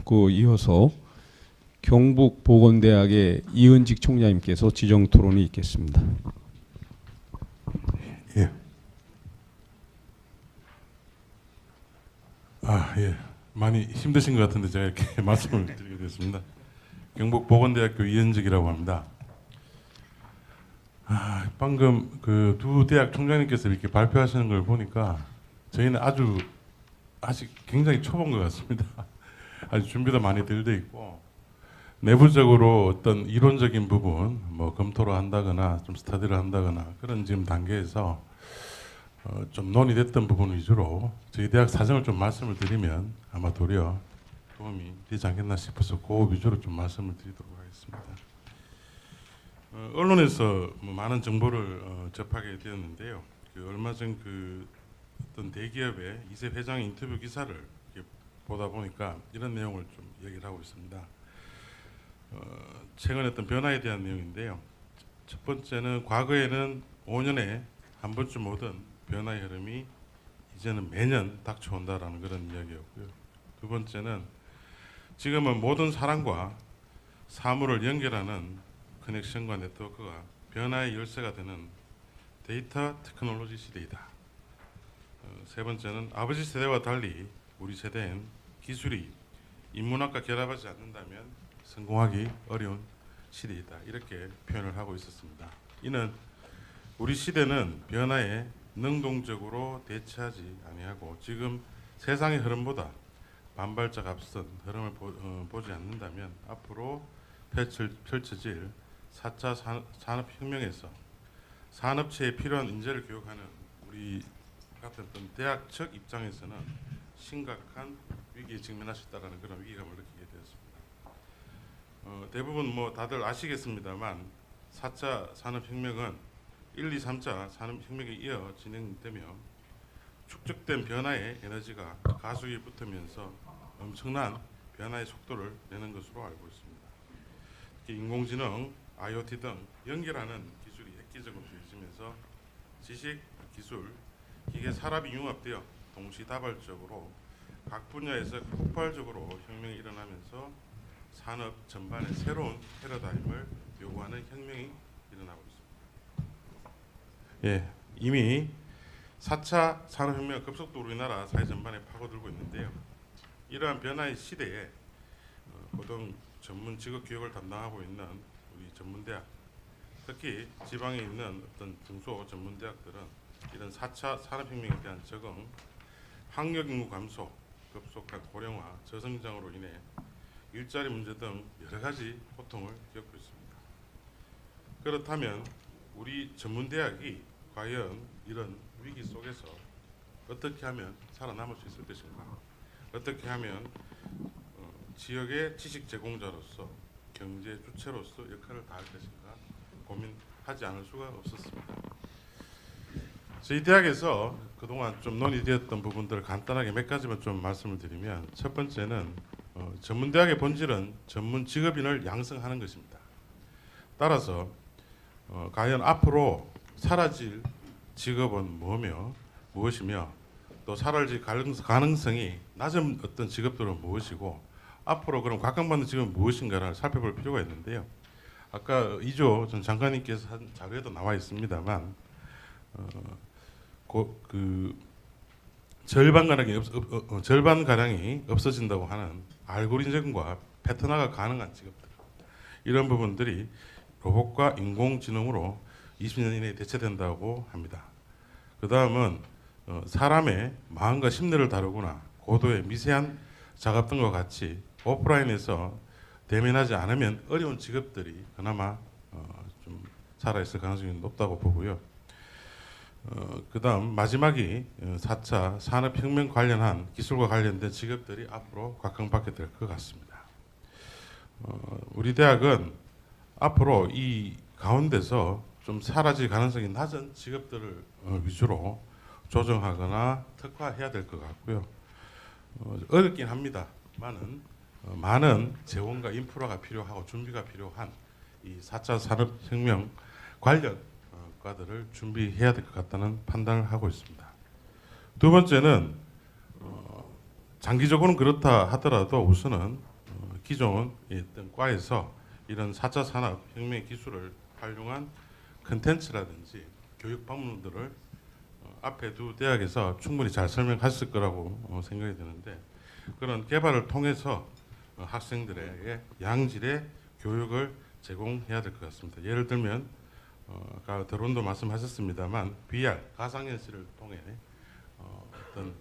듣고 이어서 경북보건대학의 이은직 총장님께서 지정 토론이 있겠습니다. 예. 예. 많이 힘드신 것 같은데 제가 이렇게 말씀을 드리게 됐습니다. 경북보건대학교 이은직이라고 합니다. 방금 그 두 대학 총장님께서 이렇게 발표하시는 걸 보니까 저희는 아직 굉장히 초보인 것 같습니다. 아직 준비도 많이 덜 돼 있고 내부적으로 어떤 이론적인 부분 뭐 검토를 한다거나 좀 스터디를 한다거나 그런 지금 단계에서 좀 논의됐던 부분 위주로 저희 대학 사정을 좀 말씀을 드리면 아마 도리어 도움이 되지 않겠나 싶어서 그 위주로 좀 말씀을 드리도록 하겠습니다. 언론에서 뭐 많은 정보를 접하게 되었는데요. 얼마 전 어떤 대기업의 이세 회장 인터뷰 기사를 보다 보니까 이런 내용을 좀 얘기를 하고 있습니다. 최근 어떤 변화에 대한 내용인데요. 첫 번째는 과거에는 5년에 한 번쯤 오던 변화의 흐름이 이제는 매년 닥쳐온다라는 그런 이야기였고요. 두 번째는 지금은 모든 사람과 사물을 연결하는 커넥션과 네트워크가 변화의 열쇠가 되는 데이터 테크놀로지 시대이다. 세 번째는 아버지 세대와 달리 우리 세대엔 기술이 인문학과 결합하지 않는다면 성공하기 어려운 시대이다. 이렇게 표현을 하고 있었습니다. 이는 우리 시대는 변화에 능동적으로 대처하지 아니하고 지금 세상의 흐름보다 반발짝 앞선 흐름을 보지 않는다면 앞으로 펼쳐질 4차 산업혁명에서 산업체에 필요한 인재를 교육하는 우리 같은 어떤 대학 측 입장에서는 심각한 위기에 직면할 수 있다는 그런 위기감을 느끼게 되었습니다. 대부분 뭐 다들 아시겠습니다만 4차 산업혁명은 1, 2, 3차 산업혁명에 이어 진행되며 축적된 변화의 에너지가 가속이 붙으면서 엄청난 변화의 속도를 내는 것으로 알고 있습니다. 특히 인공지능, IoT 등 연결하는 기술이 획기적으로 되어지면서 지식, 기술, 기계, 산업이 융합되어 동시다발적으로 각 분야에서 폭발적으로 혁명이 일어나면서 산업 전반에 새로운 패러다임을 요구하는 혁명이 일어나고 있습니다. 이미 4차 산업혁명 급속도로 우리나라 사회 전반에 파고들고 있는데요. 이러한 변화의 시대에 고등 전문 직업 교육을 담당하고 있는 우리 전문대학, 특히 지방에 있는 어떤 중소 전문대학들은 이런 4차 산업혁명에 대한 적응, 학력 인구 감소, 급속한 고령화, 저성장으로 인해 일자리 문제 등 여러 가지 고통을 겪고 있습니다. 그렇다면 우리 전문대학이 과연 이런 위기 속에서 어떻게 하면 살아남을 수 있을 것인가? 어떻게 하면 지역의 지식 제공자로서 경제 주체로서 역할을 다할 것인가 고민하지 않을 수가 없었습니다. 저희 대학에서 그동안 좀 논의되었던 부분들을 간단하게 몇 가지만 좀 말씀을 드리면, 첫 번째는 전문대학의 본질은 전문 직업인을 양성하는 것입니다. 따라서 과연 앞으로 사라질 직업은 무엇이며 또 사라질 가능성이 낮은 어떤 직업들은 무엇이고 앞으로 그럼 각광받는 직업은 무엇인가를 살펴볼 필요가 있는데요. 아까 이조 전 장관님께서 한 자료에도 나와 있습니다만 절반 가량이 없어진다고 하는 알고리즘과 패턴화가 가능한 직업들, 이런 부분들이 로봇과 인공지능으로 20년 이내에 대체된다고 합니다. 그 다음은 사람의 마음과 심리를 다루거나 고도의 미세한 작업 등과 같이 오프라인에서 대면하지 않으면 어려운 직업들이 그나마 좀 살아있을 가능성이 높다고 보고요. 그 다음 마지막이 4차 산업혁명 관련한 기술과 관련된 직업들이 앞으로 각광받게 될 것 같습니다. 우리 대학은 앞으로 이 가운데서 좀 사라질 가능성이 낮은 직업들을 위주로 조정하거나 특화해야 될 것 같고요. 어렵긴 합니다만은 많은 재원과 인프라가 필요하고 준비가 필요한 이 4차 산업혁명 관련 과들을 준비해야 될 것 같다는 판단을 하고 있습니다. 두 번째는 장기적으로는 그렇다 하더라도 우선은 기존 어떤 과에서 이런 4차 산업 혁명 기술을 활용한 컨텐츠라든지 교육 방문들을 앞에 두 대학에서 충분히 잘 설명했을 거라고 생각이 드는데, 그런 개발을 통해서 학생들에게 양질의 교육을 제공해야 될 것 같습니다. 예를 들면 아까 드론도 말씀하셨습니다만 VR 가상현실을 통해 어떤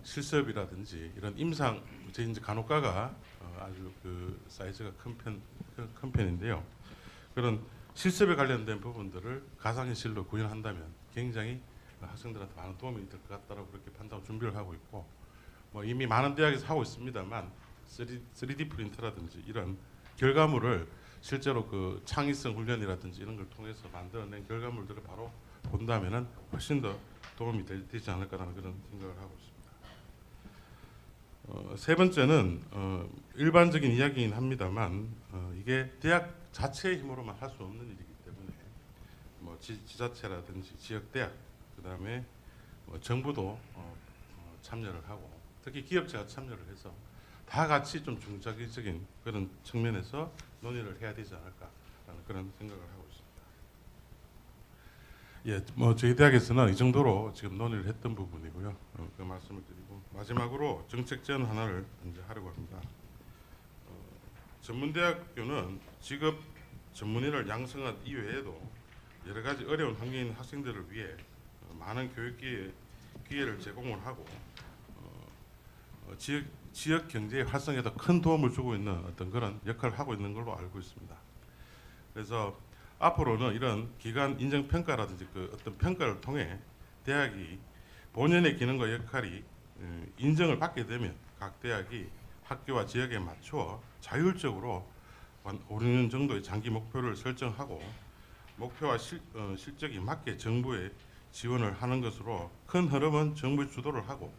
실습이라든지 이런 임상, 저희 이제 간호과가 아주 그 사이즈가 큰 편인데요. 그런 실습에 관련된 부분들을 가상현실로 구현한다면 굉장히 학생들한테 많은 도움이 될 것 같다라고 그렇게 판단 준비를 하고 있고, 뭐 이미 많은 대학에서 하고 있습니다만 3D 프린터라든지 이런 결과물을 실제로 그 창의성 훈련이라든지 이런 걸 통해서 만들어낸 결과물들을 바로 본다면은 훨씬 더 도움이 되지 않을까라는 그런 생각을 하고 있습니다. 세 번째는 일반적인 이야기이긴 합니다만 이게 대학 자체의 힘으로만 할 수 없는 일이기 때문에 뭐 지자체라든지 지역 대학, 그다음에 뭐 정부도 참여를 하고 특히 기업체가 참여를 해서 다 같이 좀 중장기적인 그런 측면에서 논의를 해야 되지 않을까라는 그런 생각을 하고 있습니다. 예, 뭐 저희 대학에서는 이 정도로 지금 논의를 했던 부분이고요. 그 말씀을 드리고 마지막으로 정책 제안 하나를 이제 하려고 합니다. 전문대학교는 직업 전문의를 양성한 이외에도 여러 가지 어려운 환경에 있는 학생들을 위해 많은 교육 기회를 제공을 하고 지역 경제의 활성에도 큰 도움을 주고 있는 어떤 그런 역할을 하고 있는 걸로 알고 있습니다. 그래서 앞으로는 이런 기관 인정 평가라든지 그 어떤 평가를 통해 대학이 본연의 기능과 역할이 인정을 받게 되면 각 대학이 학교와 지역에 맞추어 자율적으로 5, 6년 정도의 장기 목표를 설정하고 목표와 실적이 맞게 정부에 지원을 하는 것으로 큰 흐름은 정부 주도를 하고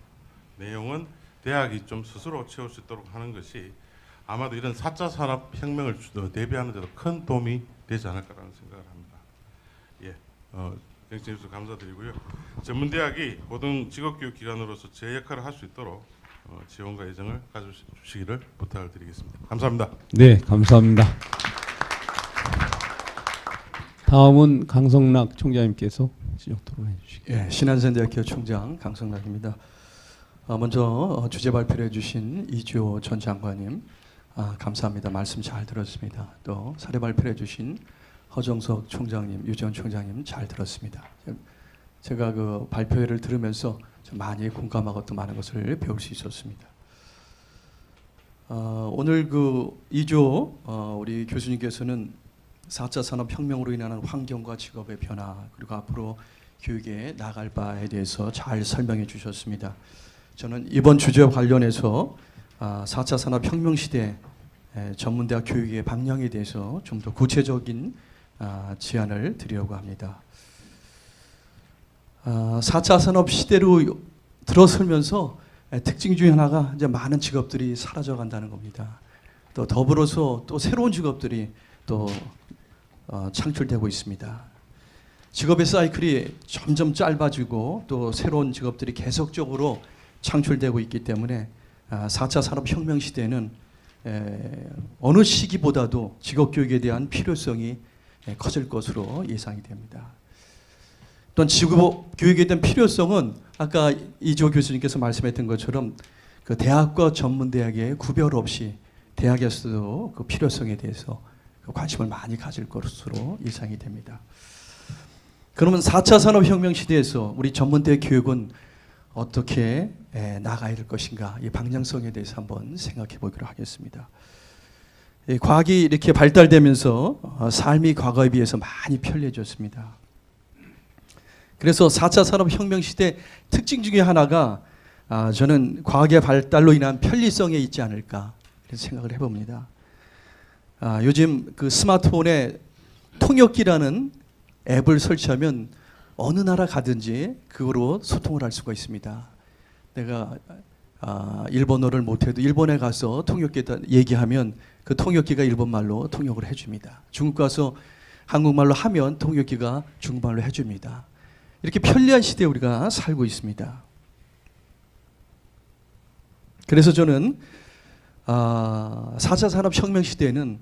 내용은 대학이 좀 스스로 채울 수 있도록 하는 것이 아마도 이런 4차 산업혁명을 대비하는 데도 큰 도움이 되지 않을까라는 생각을 합니다. 예, 경청해 주셔서 감사드리고요. 전문대학이 고등직업교육기관으로서 제 역할을 할 수 있도록 지원과 예정을 가져주시기를 부탁을 드리겠습니다. 감사합니다. 네, 감사합니다. 다음은 강성락 총장님께서 지적 토론해 주시겠습니다. 예, 신한센대학교 총장 강성락입니다. 먼저 주제 발표를 해주신 이주호 전 장관님 감사합니다. 말씀 잘 들었습니다. 또 사례 발표를 해주신 허정석 총장님, 유지원 총장님 잘 들었습니다. 제가 그 발표회를 들으면서 좀 많이 공감하고 또 많은 것을 배울 수 있었습니다. 오늘 그 이주호 우리 교수님께서는 4차 산업혁명으로 인한 환경과 직업의 변화 그리고 앞으로 교육에 나갈 바에 대해서 잘 설명해 주셨습니다. 저는 이번 주제와 관련해서 4차 산업혁명 시대 전문대학 교육의 방향에 대해서 좀 더 구체적인 제안을 드리려고 합니다. 4차 산업 시대로 들어서면서 특징 중에 하나가 이제 많은 직업들이 사라져 간다는 겁니다. 또 더불어서 또 새로운 직업들이 또 창출되고 있습니다. 직업의 사이클이 점점 짧아지고 또 새로운 직업들이 계속적으로 창출되고 있기 때문에 4차 산업혁명 시대에는 어느 시기보다도 직업교육에 대한 필요성이 커질 것으로 예상이 됩니다. 또한 직업교육에 대한 필요성은 아까 이주호 교수님께서 말씀했던 것처럼 그 대학과 전문대학의 구별 없이 대학에서도 그 필요성에 대해서 관심을 많이 가질 것으로 예상이 됩니다. 그러면 4차 산업혁명 시대에서 우리 전문대 교육은 어떻게 나가야 될 것인가, 이 방향성에 대해서 한번 생각해 보기로 하겠습니다. 과학이 이렇게 발달되면서 삶이 과거에 비해서 많이 편리해졌습니다. 그래서 4차 산업혁명 시대 특징 중에 하나가 저는 과학의 발달로 인한 편리성에 있지 않을까 이런 생각을 해봅니다. 요즘 그 스마트폰에 통역기라는 앱을 설치하면 어느 나라 가든지 그거로 소통을 할 수가 있습니다. 내가 일본어를 못해도 일본에 가서 통역기에다 얘기하면 그 통역기가 일본말로 통역을 해줍니다. 중국 가서 한국말로 하면 통역기가 중국말로 해줍니다. 이렇게 편리한 시대에 우리가 살고 있습니다. 그래서 저는 4차 산업혁명 시대에는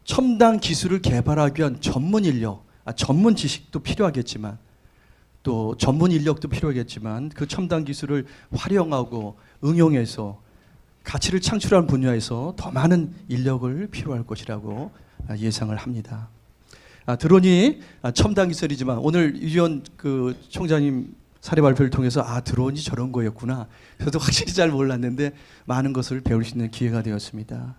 첨단 기술을 개발하기 위한 전문 인력, 전문 지식도 필요하겠지만 또 전문 인력도 필요하겠지만 그 첨단 기술을 활용하고 응용해서 가치를 창출하는 분야에서 더 많은 인력을 필요할 것이라고 예상을 합니다. 드론이 첨단 기술이지만 오늘 유지원 그 총장님 사례 발표를 통해서 드론이 저런 거였구나. 저도 확실히 잘 몰랐는데 많은 것을 배울 수 있는 기회가 되었습니다.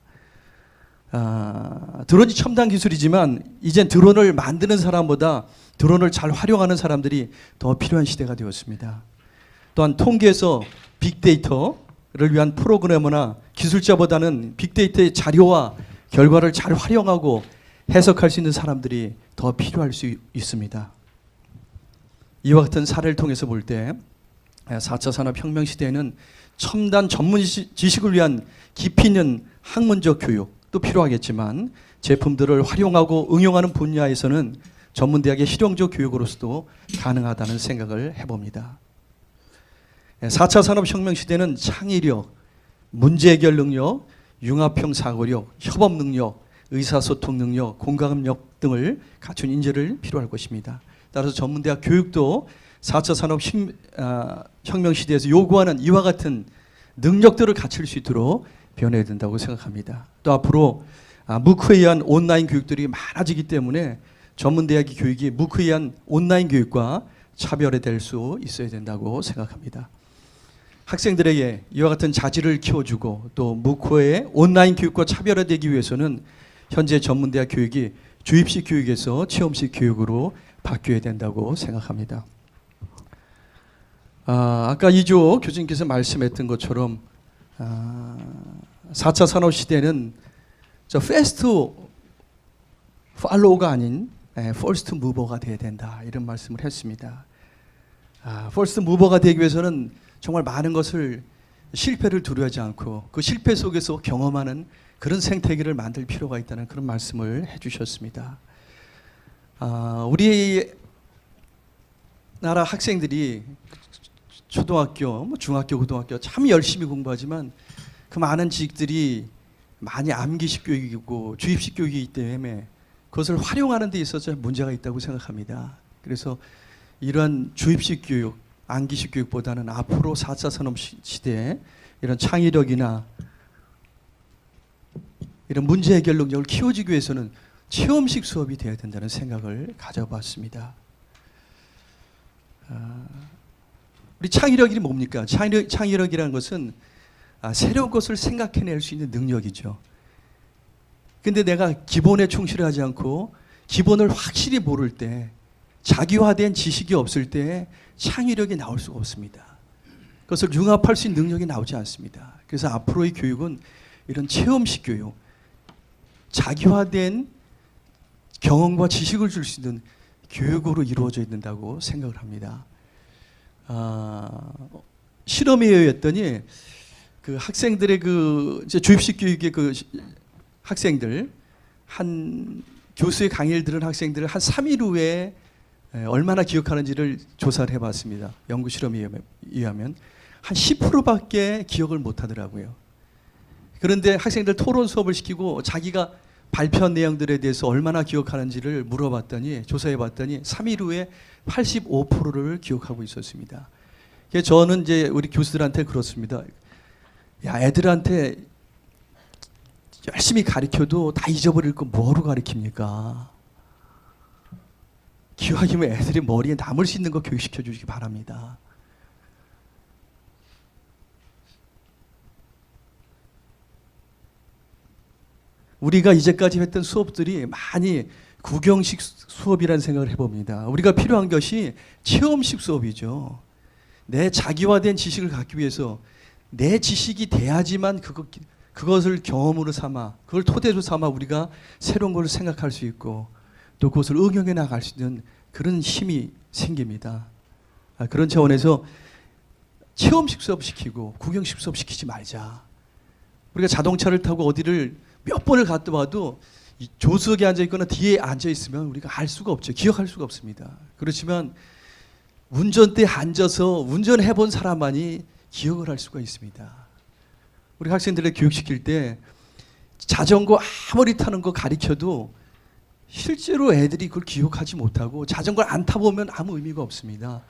드론이 첨단 기술이지만 이젠 드론을 만드는 사람보다 드론을 잘 활용하는 사람들이 더 필요한 시대가 되었습니다. 또한 통계에서 빅데이터를 위한 프로그래머나 기술자보다는 빅데이터의 자료와 결과를 잘 활용하고 해석할 수 있는 사람들이 더 필요할 수 있습니다. 이와 같은 사례를 통해서 볼 때 4차 산업혁명 시대에는 첨단 전문 지식을 위한 깊이 있는 학문적 교육도 필요하겠지만 제품들을 활용하고 응용하는 분야에서는 전문대학의 실용적 교육으로서도 가능하다는 생각을 해봅니다. 4차 산업혁명 시대는 창의력, 문제해결 능력, 융합형 사고력, 협업 능력, 의사소통 능력, 공감력 등을 갖춘 인재를 필요할 것입니다. 따라서 전문대학 교육도 4차 산업혁명 시대에서 요구하는 이와 같은 능력들을 갖출 수 있도록 변해야 된다고 생각합니다. 또 앞으로 무크에 의한 온라인 교육들이 많아지기 때문에 전문대학의 교육이 무크에 의한 온라인 교육과 차별화될 수 있어야 된다고 생각합니다. 학생들에게 이와 같은 자질을 키워주고 또 무크의 온라인 교육과 차별화되기 위해서는 현재 전문대학 교육이 주입식 교육에서 체험식 교육으로 바뀌어야 된다고 생각합니다. 아까 이조 교수님께서 말씀했던 것처럼 4차 산업시대는 패스트 팔로우가 아닌 퍼스트 무버가 돼야 된다 이런 말씀을 했습니다. 퍼스트 무버가 되기 위해서는 정말 많은 것을 실패를 두려워하지 않고 그 실패 속에서 경험하는 그런 생태계를 만들 필요가 있다는 그런 말씀을 해주셨습니다. 우리 나라 학생들이 초등학교, 중학교, 고등학교 참 열심히 공부하지만 그 많은 지식들이 많이 암기식 교육이고 주입식 교육이기 때문에 그것을 활용하는 데 있어서 문제가 있다고 생각합니다. 그래서 이러한 주입식 교육, 암기식 교육보다는 앞으로 4차 산업 시대에 이런 창의력이나 이런 문제 해결 능력을 키워주기 위해서는 체험식 수업이 되어야 된다는 생각을 가져봤습니다. 우리 창의력이 뭡니까? 창의력이라는 것은 새로운 것을 생각해낼 수 있는 능력이죠. 근데 내가 기본에 충실하지 않고 기본을 확실히 모를 때 자기화된 지식이 없을 때 창의력이 나올 수가 없습니다. 그것을 융합할 수 있는 능력이 나오지 않습니다. 그래서 앞으로의 교육은 이런 체험식 교육, 자기화된 경험과 지식을 줄 수 있는 교육으로 이루어져야 된다고 생각을 합니다. 실험에 의했더니 그 학생들의 이제 주입식 교육의 학생들 한 교수의 강의를 들은 학생들을 한 3일 후에 얼마나 기억하는지를 조사를 해봤습니다. 연구 실험에 의하면 한 10%밖에 기억을 못하더라고요. 그런데 학생들 토론 수업을 시키고 자기가 발표한 내용들에 대해서 얼마나 기억하는지를 물어봤더니 조사해봤더니 3일 후에 85%를 기억하고 있었습니다. 그래서 저는 이제 우리 교수들한테 그렇습니다. 야, 애들한테 열심히 가르쳐도 다 잊어버릴 거 뭐로 가르칩니까? 기왕이면 애들이 머리에 남을 수 있는 거 교육시켜 주시기 바랍니다. 우리가 이제까지 했던 수업들이 많이 구경식 수업이라는 생각을 해봅니다. 우리가 필요한 것이 체험식 수업이죠. 내 자기화된 지식을 갖기 위해서 내 지식이 돼야지만 그것을 경험으로 삼아 그걸 토대로 삼아 우리가 새로운 걸 생각할 수 있고 또 그것을 응용해 나갈 수 있는 그런 힘이 생깁니다. 그런 차원에서 체험식 수업 시키고 구경식 수업 시키지 말자. 우리가 자동차를 타고 어디를 몇 번을 갔다 와도 조수석에 앉아 있거나 뒤에 앉아 있으면 우리가 알 수가 없죠. 기억할 수가 없습니다. 그렇지만 운전대에 앉아서 운전해 본 사람만이 기억을 할 수가 있습니다. 우리 학생들을 교육시킬 때 자전거 아무리 타는 거 가르쳐도 실제로 애들이 그걸 기억하지 못하고 자전거를 안 타보면 아무 의미가 없습니다.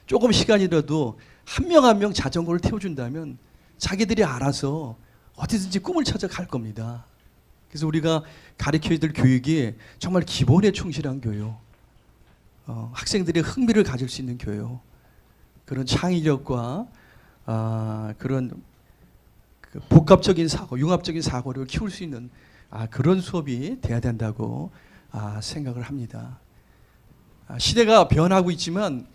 조금 시간이라도 한 명 한 명 자전거를 태워준다면 자기들이 알아서 어디든지 꿈을 찾아 갈 겁니다. 그래서 우리가 가르쳐야 될 교육이 정말 기본에 충실한 교육, 학생들의 흥미를 가질 수 있는 교육, 그런 창의력과 그런 그 복합적인 사고, 융합적인 사고를 키울 수 있는 그런 수업이 돼야 된다고 생각을 합니다. 시대가 변하고 있지만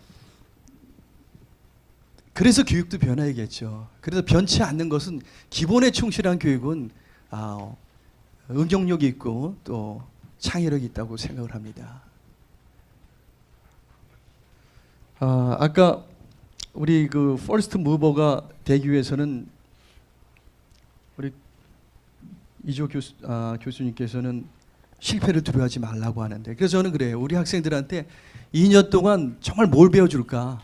그래서 교육도 변해야겠죠. 그래서 변치 않는 것은 기본에 충실한 교육은 응용력이 있고 또 창의력이 있다고 생각을 합니다. 아까 우리 그 퍼스트 무버가 되기 위해서는 우리 이조 교수님께서는 실패를 두려워하지 말라고 하는데, 그래서 저는 그래요. 우리 학생들한테 2년 동안 정말 뭘 배워줄까?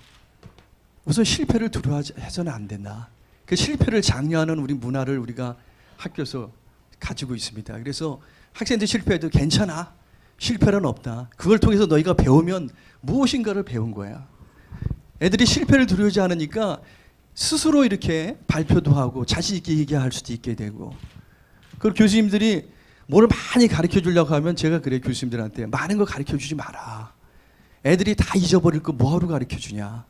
우선 실패를 두려워해서는 안 된다. 그 실패를 장려하는 우리 문화를 우리가 학교에서 가지고 있습니다. 그래서 학생들 실패해도 괜찮아. 실패는 없다. 그걸 통해서 너희가 배우면 무엇인가를 배운 거야. 애들이 실패를 두려워하지 않으니까 스스로 이렇게 발표도 하고 자신 있게 얘기할 수도 있게 되고, 그 교수님들이 뭘 많이 가르쳐 주려고 하면 제가 그래, 교수님들한테 많은 거 가르쳐 주지 마라. 애들이 다 잊어버릴 거 뭐하러 가르쳐 주냐.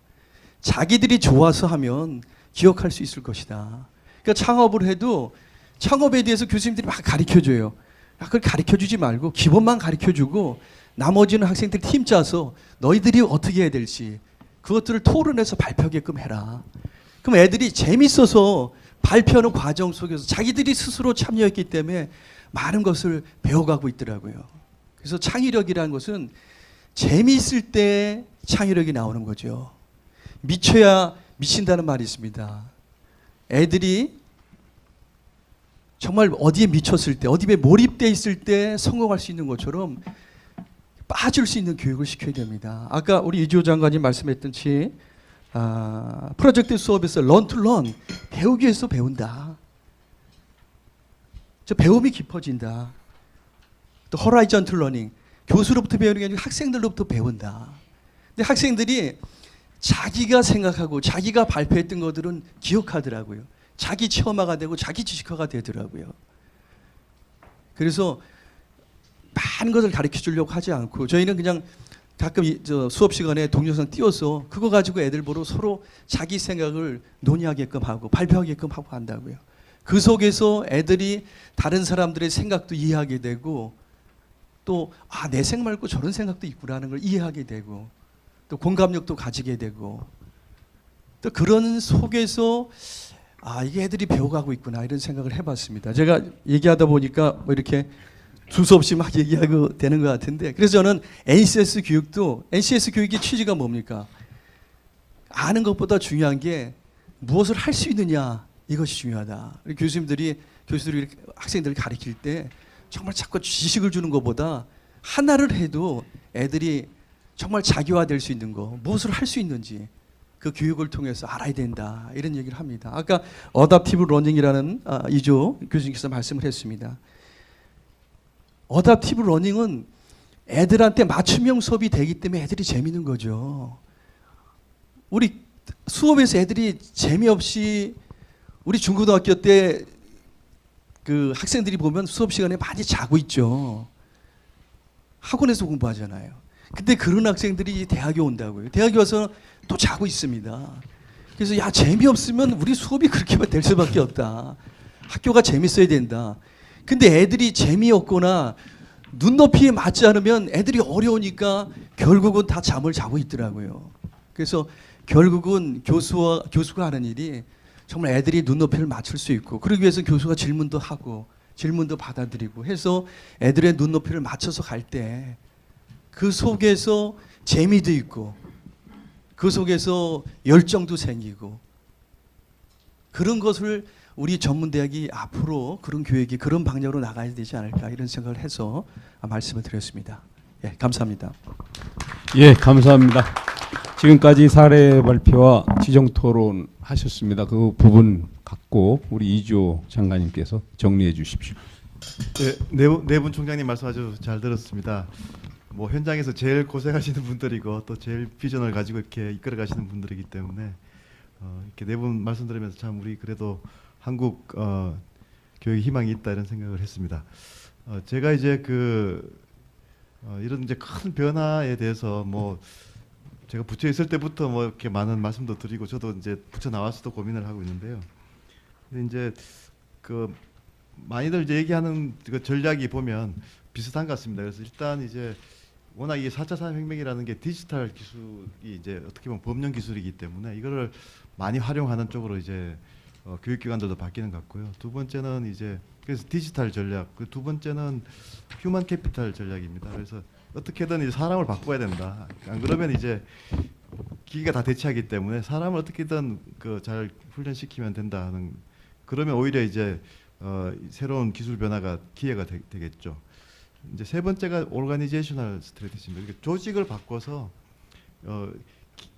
자기들이 좋아서 하면 기억할 수 있을 것이다. 그러니까 창업을 해도 창업에 대해서 교수님들이 막 가르쳐 줘요. 그걸 가르쳐 주지 말고 기본만 가르쳐 주고 나머지는 학생들 팀 짜서 너희들이 어떻게 해야 될지 그것들을 토론해서 발표하게끔 해라. 그럼 애들이 재밌어서 발표하는 과정 속에서 자기들이 스스로 참여했기 때문에 많은 것을 배워가고 있더라고요. 그래서 창의력이라는 것은 재미있을 때 창의력이 나오는 거죠. 미쳐야 미친다는 말이 있습니다. 애들이 정말 어디에 미쳤을 때, 어디에 몰입돼 있을 때 성공할 수 있는 것처럼 빠질 수 있는 교육을 시켜야 됩니다. 아까 우리 이주호 장관님 말씀했듯이 프로젝트 수업에서 learn to learn, 배우기 위해서 배운다. 저 배움이 깊어진다. 또 horizontal learning, 교수로부터 배우는 게 아니라 학생들로부터 배운다. 근데 학생들이 자기가 생각하고 자기가 발표했던 것들은 기억하더라고요. 자기 체험화가 되고 자기 지식화가 되더라고요. 그래서 많은 것을 가르쳐 주려고 하지 않고 저희는 그냥 가끔 수업 시간에 동영상 띄워서 그거 가지고 애들 보러 서로 자기 생각을 논의하게끔 하고 발표하게끔 하고 한다고요. 그 속에서 애들이 다른 사람들의 생각도 이해하게 되고 또 내 생각 말고 저런 생각도 있구나라는 걸 이해하게 되고 또 공감력도 가지게 되고 또 그런 속에서 이게 애들이 배워가고 있구나 이런 생각을 해봤습니다. 제가 얘기하다 보니까 뭐 이렇게 두서없이 막 얘기하고 되는 것 같은데, 그래서 저는 NCS 교육의 취지가 뭡니까? 아는 것보다 중요한 게 무엇을 할 수 있느냐, 이것이 중요하다. 교수들이 학생들을 가르칠 때 정말 자꾸 지식을 주는 것보다 하나를 해도 애들이 정말 자기화될 수 있는 거, 무엇을 할 수 있는지 그 교육을 통해서 알아야 된다 이런 얘기를 합니다. 아까 어댑티브 러닝이라는 이조 교수님께서 말씀을 했습니다. 어댑티브 러닝은 애들한테 맞춤형 수업이 되기 때문에 애들이 재밌는 거죠. 우리 수업에서 애들이 재미없이 우리 중고등학교 때 그 학생들이 보면 수업 시간에 많이 자고 있죠. 학원에서 공부하잖아요. 근데 그런 학생들이 대학에 온다고요. 대학에 와서 또 자고 있습니다. 그래서 재미없으면 우리 수업이 그렇게 될 수밖에 없다. 학교가 재밌어야 된다. 근데 애들이 재미없거나 눈높이에 맞지 않으면 애들이 어려우니까 결국은 다 잠을 자고 있더라고요. 그래서 결국은 교수가 하는 일이 정말 애들이 눈높이를 맞출 수 있고, 그러기 위해서 교수가 질문도 하고 질문도 받아들이고 해서 애들의 눈높이를 맞춰서 갈 때 그 속에서 재미도 있고 그 속에서 열정도 생기고, 그런 것을 우리 전문대학이 앞으로 그런 교육이 그런 방향으로 나가야 되지 않을까 이런 생각을 해서 말씀을 드렸습니다. 예, 감사합니다. 예, 감사합니다. 지금까지 사례 발표와 지정 토론 하셨습니다. 그 부분 갖고 우리 이주호 장관님께서 정리해 주십시오. 네 분 총장님 말씀 아주 잘 들었습니다. 뭐 현장에서 제일 고생하시는 분들이고 또 제일 비전을 가지고 이렇게 이끌어 가시는 분들이기 때문에 이렇게 네 분 말씀 들으면서 참 우리 그래도 한국 교육에 희망이 있다 이런 생각을 했습니다. 제가 이제 이런 이제 큰 변화에 대해서 뭐 제가 부처에 있을 때부터 뭐 이렇게 많은 말씀도 드리고 저도 이제 부처 나와서도 고민을 하고 있는데요. 근데 이제 많이들 이제 얘기하는 그 전략이 보면 비슷한 것 같습니다. 그래서 일단 이제 워낙 이게 4차 산업혁명이라는 게 디지털 기술이 이제 어떻게 보면 법령 기술이기 때문에 이거를 많이 활용하는 쪽으로 이제 교육기관들도 바뀌는 것 같고요. 두 번째는 이제 그래서 디지털 전략, 그 두 번째는 휴먼 캐피탈 전략입니다. 그래서 어떻게든 이제 사람을 바꿔야 된다. 안 그러면 이제 기계가 다 대체하기 때문에 사람을 어떻게든 잘 훈련시키면 된다 하는, 그러면 오히려 이제 새로운 기술 변화가 기회가 되겠죠. 이제 세 번째가 오르가니제이셔널 스트래티지입니다. 그러니까 조직을 바꿔서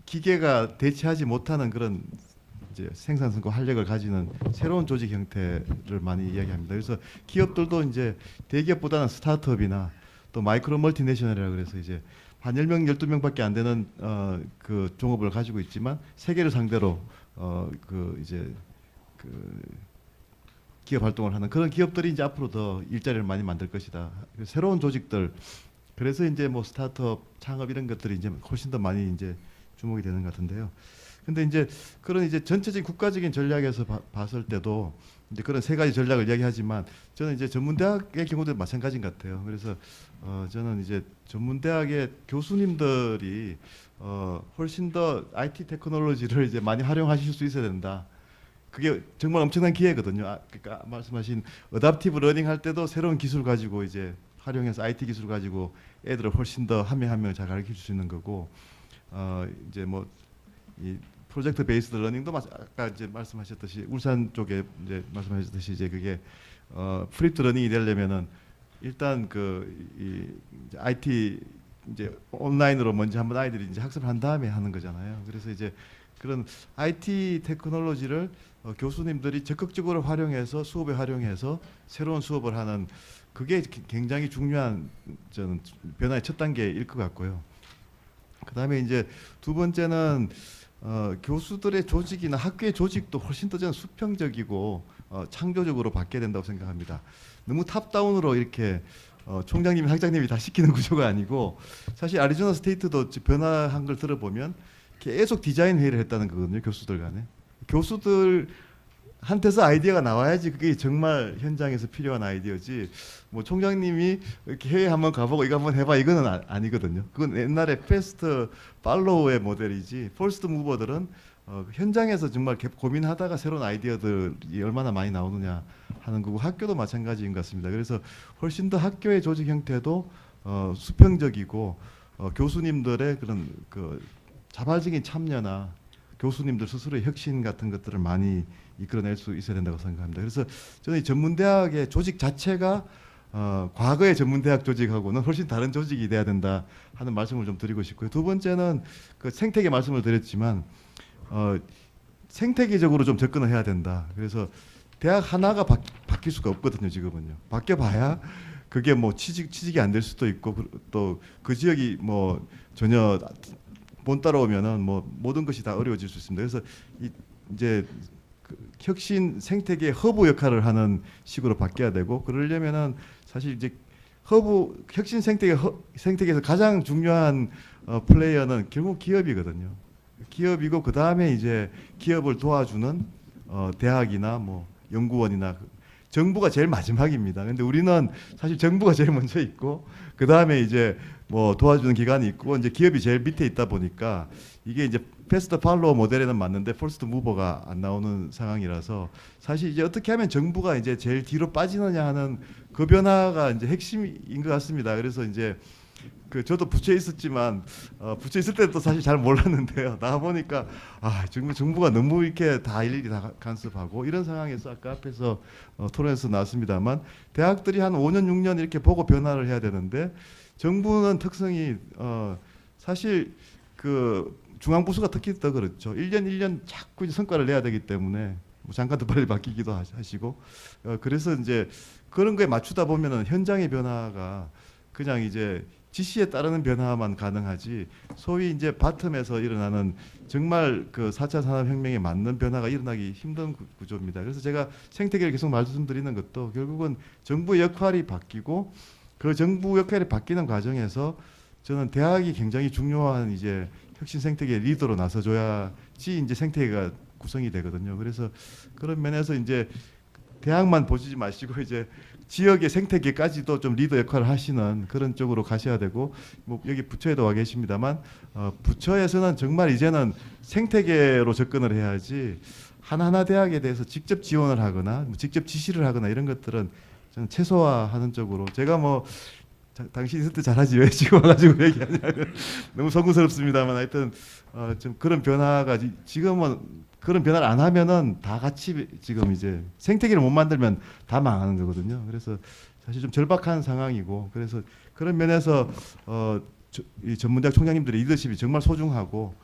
기계가 대체하지 못하는 그런 이제 생산성과 활력을 가지는 새로운 조직 형태를 많이 이야기합니다. 그래서 기업들도 이제 대기업보다는 스타트업이나 또 마이크로 멀티내셔널이라 그래서 이제 한 10명, 12명밖에 안 되는 그 종업을 가지고 있지만 세계를 상대로 기업 활동을 하는 그런 기업들이 이제 앞으로 더 일자리를 많이 만들 것이다. 새로운 조직들, 그래서 이제 뭐 스타트업, 창업 이런 것들이 이제 훨씬 더 많이 이제 주목이 되는 것 같은데요. 근데 이제 그런 이제 전체적인 국가적인 전략에서 봤을 때도 이제 그런 세 가지 전략을 이야기하지만 저는 이제 전문대학의 경우도 마찬가지인 것 같아요. 그래서 저는 이제 전문대학의 교수님들이 훨씬 더 IT 테크놀로지를 이제 많이 활용하실 수 있어야 된다. 그게 정말 엄청난 기회거든요. 그러니까 말씀하신 어답티브 러닝 할 때도 새로운 기술 가지고 이제 활용해서 IT 기술 가지고 애들을 훨씬 더 한 명 한 명 잘 가르칠 수 있는 거고, 이제 뭐 이 프로젝트 베이스드 러닝도 아까 이제 말씀하셨듯이 울산 쪽에 이제 말씀하셨듯이 이제 그게 프리트 러닝이 되려면은 일단 이제 IT 이제 온라인으로 먼저 한번 아이들이 이제 학습한 다음에 하는 거잖아요. 그래서 이제 그런 IT 테크놀로지를 교수님들이 적극적으로 활용해서 수업에 활용해서 새로운 수업을 하는, 그게 굉장히 중요한 저는 변화의 첫 단계일 것 같고요. 그다음에 이제 두 번째는 교수들의 조직이나 학교의 조직도 훨씬 더 저는 수평적이고 창조적으로 바뀌어야 된다고 생각합니다. 너무 탑다운으로 이렇게 총장님이 학장님이 다 시키는 구조가 아니고, 사실 애리조나 스테이트도 변화한 걸 들어보면 계속 디자인 회의를 했다는 거거든요. 교수들 간에. 교수들 한테서 아이디어가 나와야지 그게 정말 현장에서 필요한 아이디어지, 뭐 총장님이 이렇게 해외 한번 가보고 이거 한번 해봐 이거는 아니거든요. 그건 옛날에 패스트 팔로우의 모델이지, 퍼스트 무버들은 현장에서 정말 고민하다가 새로운 아이디어들이 얼마나 많이 나오느냐 하는 거고, 학교도 마찬가지인 것 같습니다. 그래서 훨씬 더 학교의 조직 형태도 수평적이고 교수님들의 그런 자발적인 참여나 교수님들 스스로의 혁신 같은 것들을 많이 이끌어낼 수 있어야 된다고 생각합니다. 그래서 저는 이 전문대학의 조직 자체가 과거의 전문대학 조직하고는 훨씬 다른 조직이 돼야 된다 하는 말씀을 좀 드리고 싶고요. 두 번째는 그 생태계 말씀을 드렸지만 생태계적으로 좀 접근을 해야 된다. 그래서 대학 하나가 바뀔 수가 없거든요. 지금은요. 바뀌어봐야 그게 뭐 취직이 안 될 수도 있고, 또 그 지역이 뭐 전혀 못 따라오면은 뭐 모든 것이 다 어려워질 수 있습니다. 그래서 이제 혁신 생태계 허브 역할을 하는 식으로 바뀌어야 되고, 그러려면은 사실 이제 혁신 생태계에서 가장 중요한 플레이어는 결국 기업이거든요. 기업이고 그 다음에 이제 기업을 도와주는 대학이나 뭐 연구원이나 정부가 제일 마지막입니다. 근데 우리는 사실 정부가 제일 먼저 있고 그 다음에 이제 뭐 도와주는 기관이 있고 이제 기업이 제일 밑에 있다 보니까 이게 이제 패스트 팔로워 모델에는 맞는데 퍼스트 무버가 안 나오는 상황이라서, 사실 이제 어떻게 하면 정부가 이제 제일 뒤로 빠지느냐 하는 그 변화가 이제 핵심인 것 같습니다. 그래서 이제 저도 부처에 있었지만 부처에 있을 때도 사실 잘 몰랐는데요. 나와 보니까 정부가 너무 이렇게 다 일일이 다 간섭하고 이런 상황에서 아까 앞에서 토론에서 나왔습니다만 대학들이 한 5년 6년 이렇게 보고 변화를 해야 되는데, 정부는 특성이 사실 중앙부수가 특히 더 그렇죠. 1년 1년 자꾸 이제 성과를 내야 되기 때문에 뭐 장관도 빨리 바뀌기도 하시고 그래서 이제 그런 거에 맞추다 보면은 현장의 변화가 그냥 이제 지시에 따르는 변화만 가능하지 소위 이제 바텀에서 일어나는 정말 그 4차 산업혁명에 맞는 변화가 일어나기 힘든 구조입니다. 그래서 제가 생태계를 계속 말씀드리는 것도 결국은 정부의 역할이 바뀌고 그 정부 역할이 바뀌는 과정에서 저는 대학이 굉장히 중요한 이제 혁신 생태계 리더로 나서줘야지 이제 생태계가 구성이 되거든요. 그래서 그런 면에서 이제 대학만 보시지 마시고 이제 지역의 생태계까지도 좀 리더 역할을 하시는 그런 쪽으로 가셔야 되고 뭐 여기 부처에도 와 계십니다만 부처에서는 정말 이제는 생태계로 접근을 해야지 하나하나 대학에 대해서 직접 지원을 하거나 뭐 직접 지시를 하거나 이런 것들은 저는 최소화하는 쪽으로 제가 뭐 당신 있을 때 잘하지 왜 지금 와가지고 얘기하냐면 너무 송구스럽습니다만 하여튼 좀 그런 변화가 지금은 그런 변화를 안 하면은 다 같이 지금 이제 생태계를 못 만들면 다 망하는 거거든요. 그래서 사실 좀 절박한 상황이고 그래서 그런 면에서 이 전문대학 총장님들의 리더십이 정말 소중하고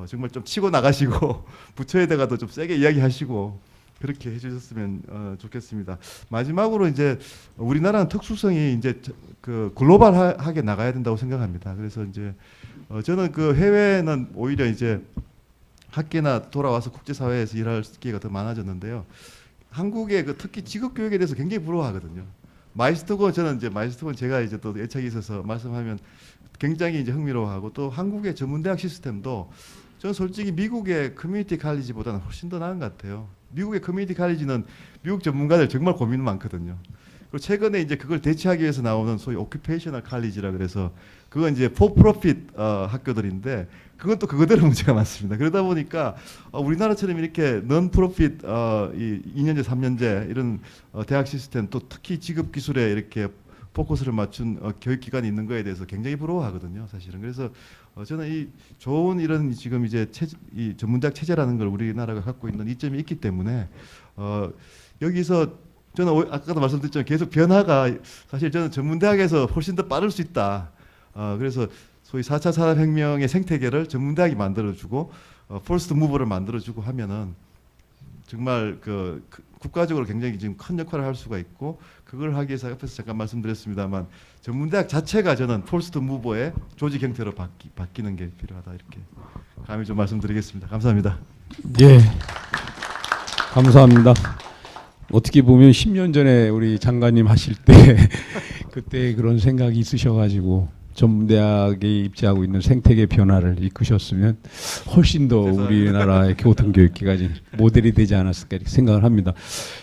정말 좀 치고 나가시고 부처에다가도 좀 세게 이야기하시고 그렇게 해주셨으면 좋겠습니다. 마지막으로 이제 우리나라는 특수성이 이제 그 글로벌하게 나가야 된다고 생각합니다. 그래서 이제 저는 그 해외는 오히려 이제 학계나 돌아와서 국제사회에서 일할 기회가 더 많아졌는데요. 한국의 그 특히 직업교육에 대해서 굉장히 부러워하거든요. 마이스터건 저는 이제 마이스터건 제가 이제 또 애착이 있어서 말씀하면 굉장히 이제 흥미로워하고 또 한국의 전문대학 시스템도 저는 솔직히 미국의 커뮤니티 칼리지보다는 훨씬 더 나은 것 같아요. 미국의 커뮤니티 칼리지는 미국 전문가들 정말 고민 많거든요. 그리고 최근에 이제 그걸 대체하기 위해서 나오는 소위 오큐페이셔널 칼리지라 그래서 그건 이제 for profit 학교들인데 그건 또 그거대로 문제가 많습니다. 그러다 보니까 우리나라처럼 이렇게 non profit 이 2년제, 3년제 이런 대학 시스템 또 특히 직업 기술에 이렇게 포커스를 맞춘 교육 기관이 있는 거에 대해서 굉장히 부러워하거든요, 사실은. 그래서 저는 이 좋은 이런 지금 이제 이 전문대학 체제라는 걸 우리나라가 갖고 있는 이점이 있기 때문에 여기서 저는 아까도 말씀드렸지만 계속 변화가 사실 저는 전문대학에서 훨씬 더 빠를 수 있다. 그래서 소위 4차 산업혁명의 생태계를 전문대학이 만들어주고 퍼스트 무버를 만들어주고 하면은 정말 그 국가적으로 굉장히 지금 큰 역할을 할 수가 있고 그걸 하기 위해서 앞에서 잠깐 말씀드렸습니다만 전문대학 자체가 저는 퍼스트 무버의 조직 형태로 바뀌는 게 필요하다 이렇게 감히 좀 말씀드리겠습니다. 감사합니다. 예, 감사합니다. 어떻게 보면 10년 전에 우리 장관님 하실 때 그때 그런 생각이 있으셔가지고 전문대학에 입지하고 있는 생태계 변화를 이끄셨으면 훨씬 더 우리나라의 교통교육기관이 모델이 되지 않았을까 이렇게 생각을 합니다.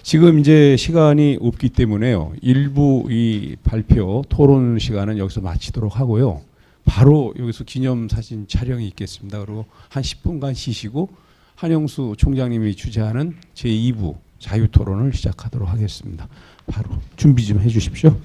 지금 이제 시간이 없기 때문에요. 일부 이 발표 토론 시간은 여기서 마치도록 하고요. 바로 여기서 기념사진 촬영이 있겠습니다. 그리고 한 10분간 쉬시고 한영수 총장님이 주재하는 제2부 자유토론을 시작하도록 하겠습니다. 바로 준비 좀 해주십시오.